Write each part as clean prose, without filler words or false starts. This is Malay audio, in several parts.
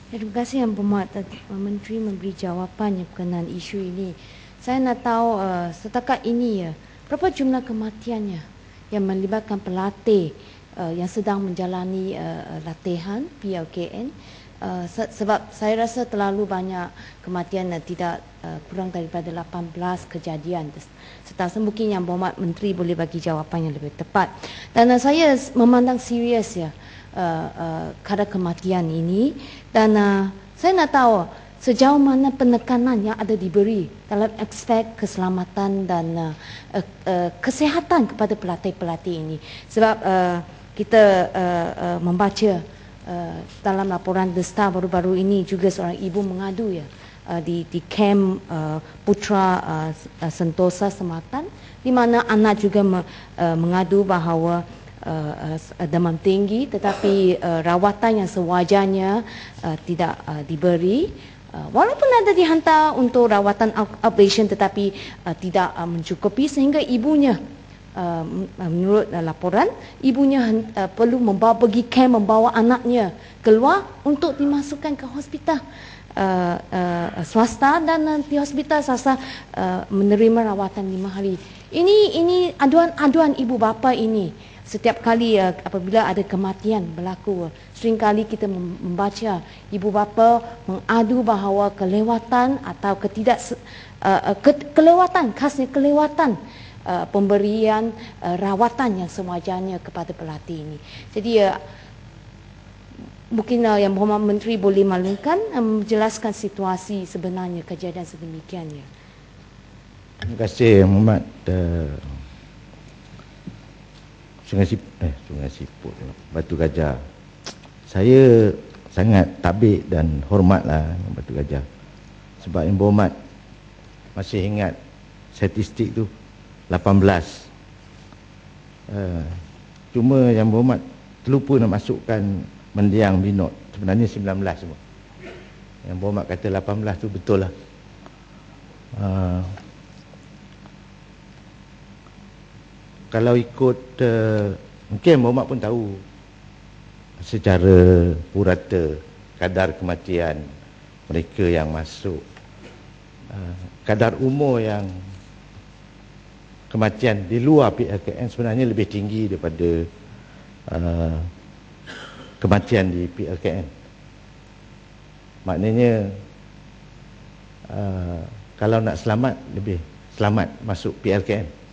Terima kasih Yang Berhormat Menteri memberi jawapan berkenaan isu ini. Saya nak tahu setakat ini berapa jumlah kematiannya yang melibatkan pelatih yang sedang menjalani latihan PLKN. Sebab saya rasa terlalu banyak kematian tidak kurang daripada 18 kejadian setakat. Mungkin Yang Berhormat Menteri boleh bagi jawapan yang lebih tepat. Dan saya memandang serius kadar kematian ini, dan saya nak tahu sejauh mana penekanan yang ada diberi dalam aspek keselamatan dan kesihatan kepada pelatih-pelatih ini. Sebab kita membaca dalam laporan The Star baru-baru ini juga seorang ibu mengadu di kem Putra Sentosa Sematan, di mana anak juga mengadu bahawa demam tinggi, tetapi rawatan yang sewajarnya tidak diberi. Walaupun ada dihantar untuk rawatan outpatient, tetapi tidak mencukupi, sehingga ibunya, menurut laporan, ibunya perlu pergi kem membawa anaknya keluar untuk dimasukkan ke hospital swasta, dan di hospital swasta menerima rawatan 5 hari. Ini aduan ibu bapa ini. Setiap kali apabila ada kematian berlaku, seringkali kita membaca ibu bapa mengadu bahawa kelewatan atau kelewatan, khasnya kelewatan pemberian rawatan yang sewajarnya kepada pelatih ini. Jadi mungkin Yang Berhormat Menteri boleh maklumkan, menjelaskan situasi sebenarnya kejadian sedemikian. Terima kasih Yang Berhormat Sungai Siput, Batu Gajah. Saya sangat tabik dan hormatlah Batu Gajah, sebab Yang Berhormat masih ingat statistik tu 18. Cuma Yang Berhormat terlupa nak masukkan mendiang binot, sebenarnya 19 semua. Yang Berhormat kata 18 tu betul lah. Kalau ikut mungkin Yang Berhormat pun tahu secara purata kadar kematian mereka yang masuk, kadar umur yang kematian di luar PLKN sebenarnya lebih tinggi daripada kematian di PLKN. Maknanya kalau nak selamat, lebih selamat masuk PLKN.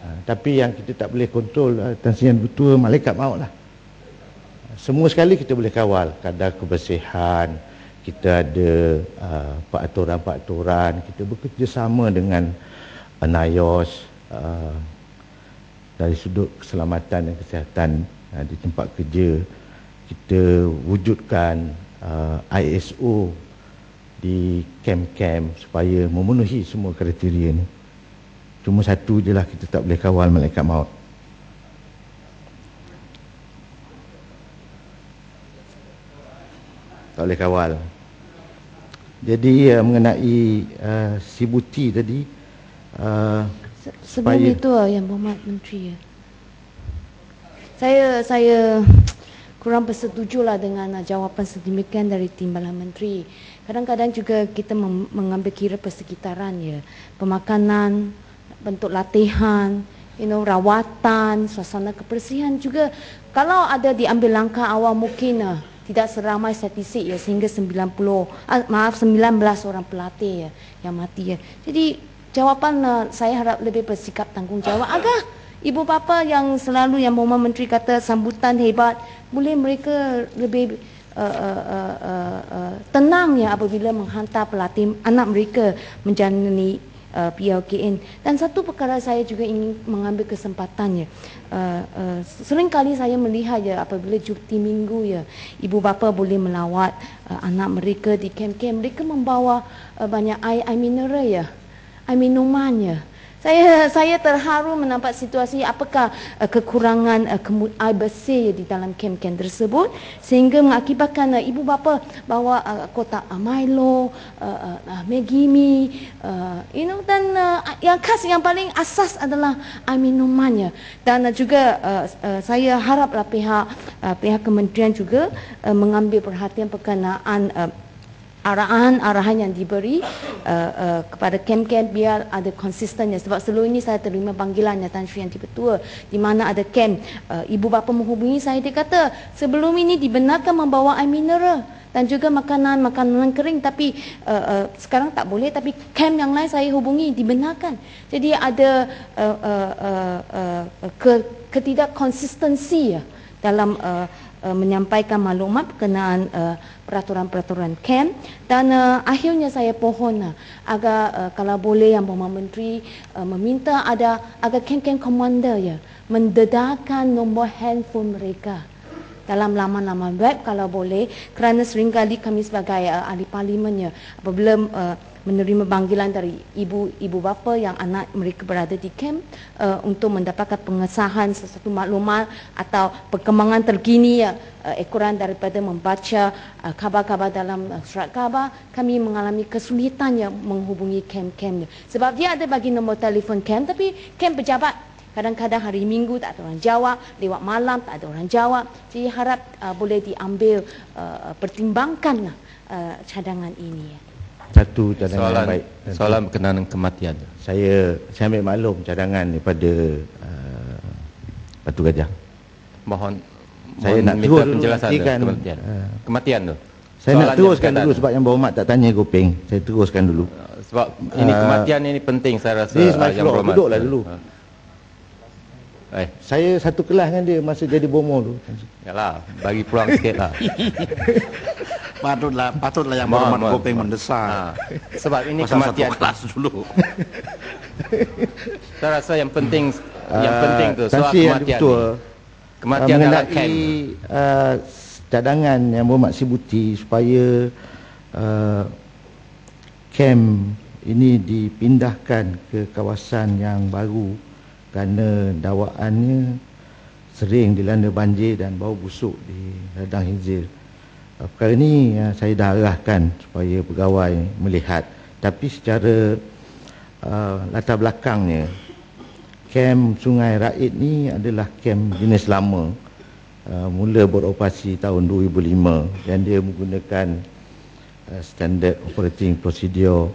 Tapi yang kita tak boleh kontrol, Tan Sri Yang Betul, malaikat maut lah. Semua sekali kita boleh kawal kadar kebersihan, kita ada peraturan-peraturan, kita bekerjasama dengan NIOS dari sudut keselamatan dan kesihatan di tempat kerja. Kita wujudkan ISO di kem-kem supaya memenuhi semua kriteria ni. Cuma satu je lah kita tak boleh kawal, malaikat maut. Tak boleh kawal. Jadi mengenai Sibuti tadi, sebelum itu Yang Berhormat Menteri, saya kurang bersetuju lah dengan jawapan sedemikian dari Timbalan Menteri. Kadang-kadang juga kita mengambil kira persekitaran, pemakanan, bentuk latihan, rawatan, suasana kebersihan juga. Kalau ada diambil langkah awal, mungkin tidak seramai statistik sehingga 19 orang pelatih yang mati. Jadi jawapan saya harap lebih bersikap tanggungjawab agar ibu bapa yang selalu Yang Berhormat Menteri kata sambutan hebat, boleh mereka lebih tenang apabila menghantar pelatih anak mereka menjalani PLKN. Dan satu perkara saya juga ingin mengambil kesempatannya. Seringkali saya melihat apabila cuti minggu ibu bapa boleh melawat anak mereka di kem-kem. Mereka membawa banyak air mineral air minuman Saya terharu menampak situasi apakah kekurangan air bersih di dalam kem-kem tersebut sehingga mengakibatkan ibu bapa bawa kotak Milo, Maggi mee, dan yang khas yang paling asas adalah air minumannya. Dan juga saya haraplah pihak kementerian juga mengambil perhatian berkenaan arahan yang diberi kepada kem-kem biar ada konsistennya. Sebab sebelum ini saya terima panggilannya Tan Sri Yang Di-Pertua di mana ada kem ibu bapa menghubungi saya, dia kata sebelum ini dibenarkan membawa air mineral dan juga makanan kering, tapi sekarang tak boleh, tapi kem yang lain saya hubungi dibenarkan. Jadi ada ketidak konsistensi dalam menyampaikan maklumat berkenaan peraturan-peraturan kem. Dan akhirnya saya pohon agar kalau boleh Yang Berhormat Menteri meminta agar kem-kem komander mendedahkan nombor handphone mereka dalam laman-laman web kalau boleh, kerana seringkali kami sebagai ahli parlimen apabila menerima panggilan dari ibu bapa yang anak mereka berada di kem untuk mendapatkan pengesahan sesuatu maklumat atau perkembangan terkini ekoran daripada membaca khabar-khabar dalam surat khabar, kami mengalami kesulitan menghubungi kem-kem sebab dia ada bagi nombor telefon kem, tapi kem pejabat kadang-kadang hari Minggu tak ada orang jawab, lewat malam tak ada orang jawab. Jadi harap boleh diambil pertimbangkan cadangan ini. Satu cadangan yang baik. Soalan berkenaan dengan kematian. Saya ambil maklum cadangan daripada Batu Gajah. Mohon Saya nak minta terus penjelasan pastikan, kematian. Kematian tu. Saya nak Soalan teruskan yang dulu sebab Yang Berhormat tak tanya Gopeng. Saya teruskan dulu. Sebab ini kematian ini penting saya rasa. This is my Yang floor. Berhormat. Duduklah dulu. Saya satu kelas dengan dia masa jadi bomo tu. Yalah, bagi peluang sikitlah. Patutlah Yang Berhormat Gopeng mendesak. Sebab ini pasal kematian satu kelas dulu. Saya rasa yang penting tu soal kematian. Kematian dalam kem. Cadangan Yang Berhormat Sibuti supaya kem ini dipindahkan ke kawasan yang baru kerana dakwaannya sering dilanda banjir dan bau busuk di ladang Hinzil. Perkara ini saya dah arahkan supaya pegawai melihat, tapi secara latar belakangnya kem Sungai Raid ni adalah kem jenis lama, mula beroperasi tahun 2005 dan dia menggunakan standard operating procedure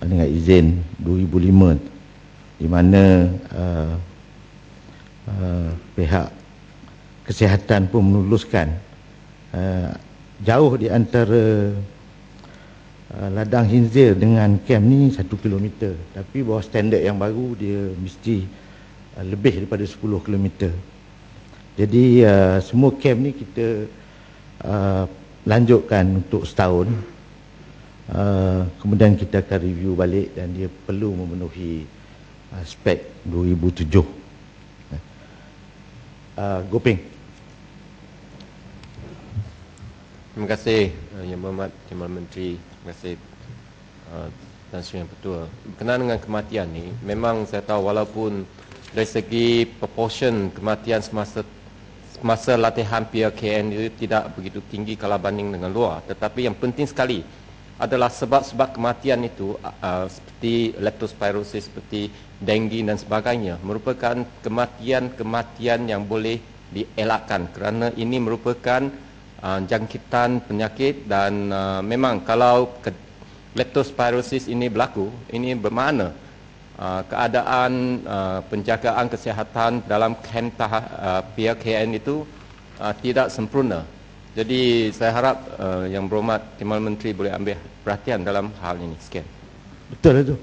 dengan izin 2005 di mana pihak kesihatan pun menuluskan jauh di antara ladang Hinzil dengan kem ni 1 kilometer, tapi bawah standard yang baru dia mesti lebih daripada 10 kilometer. Jadi semua kem ni kita lanjutkan untuk setahun, kemudian kita akan review balik dan dia perlu memenuhi spek 2007. Gopeng. Terima kasih Yang Berhormat Timbalan Menteri. Terima kasih Tan Sri Yang Pertua. Berkenaan dengan kematian ni, memang saya tahu walaupun dari segi proportion kematian semasa latihan PRKN itu tidak begitu tinggi kalau banding dengan luar, tetapi yang penting sekali adalah sebab-sebab kematian itu seperti leptospirosis, seperti denggi dan sebagainya merupakan kematian yang boleh dielakkan kerana ini merupakan jangkitan penyakit dan memang kalau leptospirosis ini berlaku, ini bermakna keadaan penjagaan kesihatan dalam kem PRKN itu tidak sempurna. Jadi saya harap Yang Berhormat Timbalan Menteri boleh ambil perhatian dalam hal ini. Sekian. Betul itu.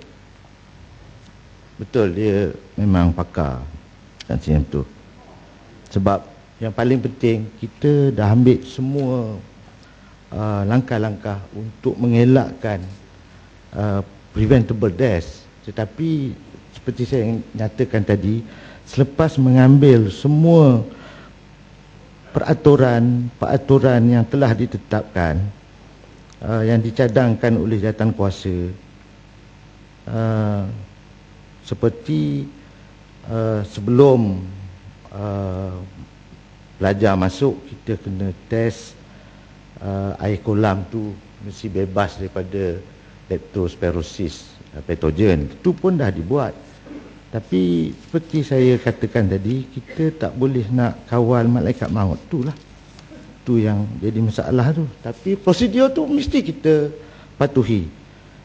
Betul, dia memang pakar macam tu. Sebab yang paling penting kita dah ambil semua langkah-langkah untuk mengelakkan preventable death. Tetapi seperti saya nyatakan tadi, selepas mengambil semua peraturan yang telah ditetapkan, yang dicadangkan oleh jawatankuasa, seperti sebelum pelajar masuk, kita kena test air kolam tu mesti bebas daripada leptospirosis patogen. Itu pun dah dibuat. Tapi seperti saya katakan tadi, kita tak boleh nak kawal malaikat maut tu lah. Tu yang jadi masalah tu. Tapi prosedur tu mesti kita patuhi.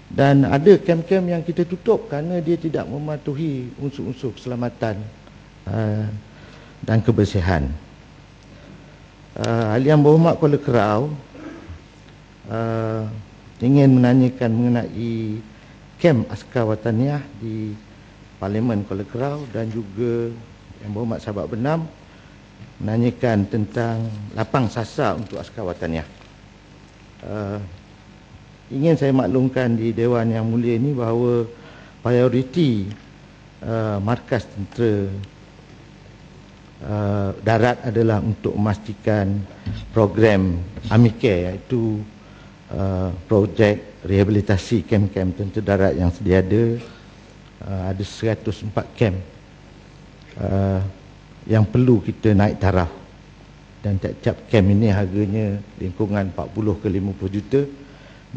Dan ada kem-kem yang kita tutup kerana dia tidak mematuhi unsur-unsur keselamatan dan kebersihan. Ahli Yang Berhormat Kuala Kerau ingin menanyakan mengenai kem askar wataniah di Parlimen Kuala Kerau, dan juga Yang Berhormat Sahabat Bernam menanyakan tentang lapang sasar untuk askar wataniah. Ingin saya maklumkan di Dewan Yang Mulia ini bahawa prioriti markas tentera darat adalah untuk memastikan program AMICARE, iaitu projek rehabilitasi kem-kem tentera darat yang sedia ada. Ada 104 kem yang perlu kita naik taraf, dan tiap-tiap kem ini harganya lingkungan 40 ke 50 juta,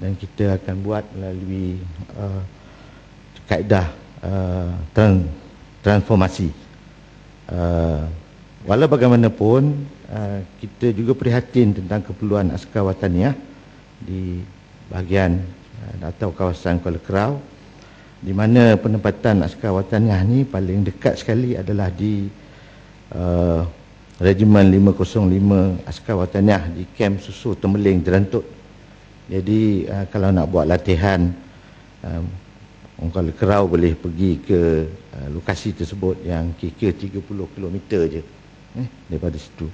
dan kita akan buat melalui kaedah transformasi. Walau bagaimanapun, kita juga prihatin tentang keperluan askar wataniah di bahagian atau kawasan Kuala Kerau, di mana penempatan askar wataniah ni paling dekat sekali adalah di Regimen 505 askar wataniah di Kem Susu Tembeling, Jerantut. Jadi kalau nak buat latihan, orang Kuala Kerau boleh pergi ke lokasi tersebut yang kira-kira 30 km je daripada situ.